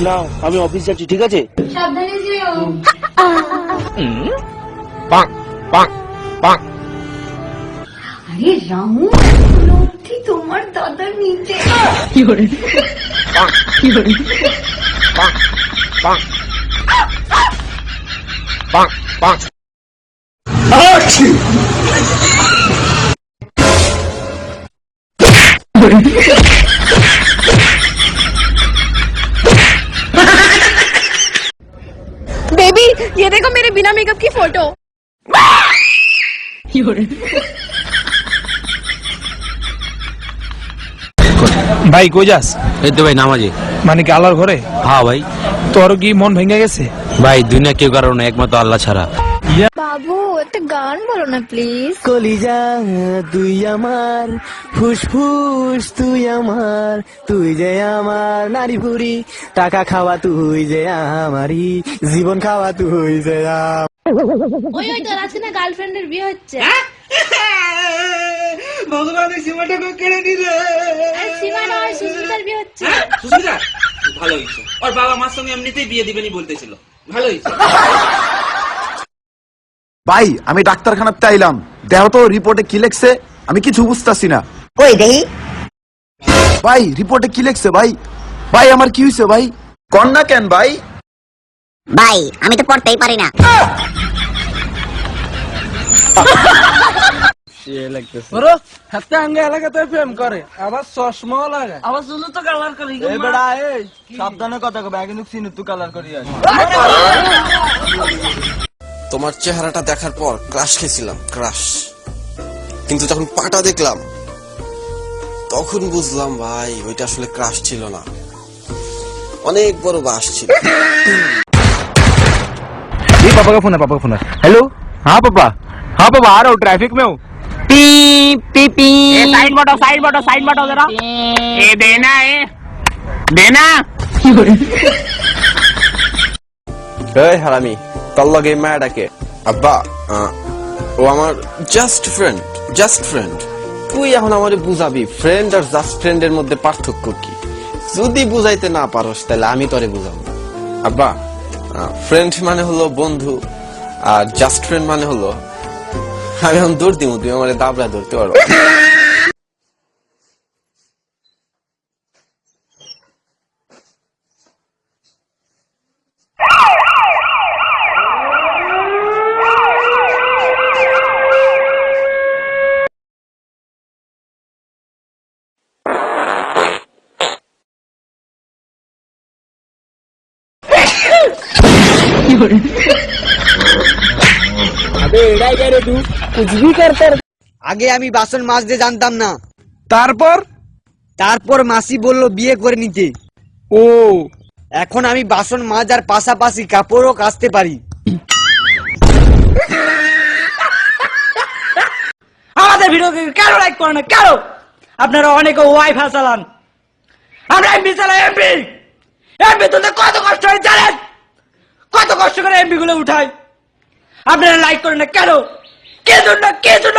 নাও আমি অফিস যাচ্ছি, ঠিক আছে? সাবধানে যেও। আরে রামু, লক্ষ্মী তোমার দাদার নিচে। কি করে? बेबी ये देखो मेरे बिना मेकअप की फोटो। ভাই কই যাস? এই তো ভাই নামাজে। মানে কি আল্লাহর ঘরে? হ্যাঁ ভাই। তোর কি মন ভেঙে গেছে? ভাই দুনিয়া কেউ কারো না, একমাত্র আল্লাহ ছাড়া। बाबू एक गान बोलो ना प्लीज। কলিজা তুই আমার, ফুসফুস তুই আমার, তুই যে আমার নারী ভুরি, টাকা খাওয়া তুই যে আমারই, জীবন খাওয়া তুই যে ওই তোর আজকে না গার্লফ্রেন্ডের বিয়ে হচ্ছে। ভগবান সীমাটাকে কেড়ে নিলে। সীমা নয়, সুস্মিতার বিয়ে হচ্ছে। সুস্মিতা ভালো হয়েছে, ওর বাবা মার সঙ্গে এমনিতেই বিয়ে দিবেনি বলতেছিল, ভালো হয়েছে। ভাই আমি ডাক্তারখানাতে আইলাম, দেহ তো রিপোর্টে কি লেখছে আমি কিছু বুঝতেছি না। ওই দেহি ভাই রিপোর্টে কি লেখছে ভাই? ভাই আমার কি হয়েছে ভাই? কন্যা কেন ভাই? ভাই আমি তো পড়তেই পারি না। ওরো হাতে আঙ্গে এলাকাতে প্রেম করে, আবার চশমাও লাগায়, আবার শুনো তো কালার করি। এই বেড়া এই সাবধানে কথা কবে, কিন্তু সিনু তুই কালার করি আস। তোমার চেহারাটা দেখার পর ক্রাশ খেয়েছিলাম, ক্রাশ। কিন্তু যখন পাটা দেখলাম তখন বুঝলাম ভাই ওইটা আসলে ক্রাশ ছিল না, অনেক বড় বাস ছিল। ये पापा का फोन है, पापा का फोन है। हेलो हाँ पापा, हाँ पापा आ रहा हूँ, ट्रैफिक में हूँ। साइड बटो जरा। ए देना है, देना। এই হারামি, তোর লগে মায়াটাকে? আব্বা ও আমার জাস্ট ফ্রেন্ড, জাস্ট ফ্রেন্ড। তুই এখন আমারে বুঝাবি ফ্রেন্ড আর জাস্ট ফ্রেন্ডের মধ্যে পার্থক্য কি? যদি বুঝাইতে না পারস তাহলে আমি তোরে বুঝাবো। আব্বা ফ্রেন্ড মানে হলো বন্ধু, আর জাস্ট ফ্রেন্ড মানে হলো আমি এখন দৌড় দিব, তুই আমার দাবড়া ধরতে পারো। আগে আমি বাসন মাজতে জানতাম না, তারপর তারপর মাসি বলল বিয়ে করে নিতে। ও এখন আমি বাসন মাজার পাশাপাশি কাপড়ও কাচতে পারি। আমাদের ভিডিওকে কেন লাইক করে না? কেন? আপনারা অনেকে ওয়াইফাই চালান, আমরা এমবি চালাই। এমবি তুলতে কত কষ্ট হয় জানেন? কত কষ্ট করে এমবি গুলো উঠাই, আপনারা লাইক করেন না কেন? কে জন্য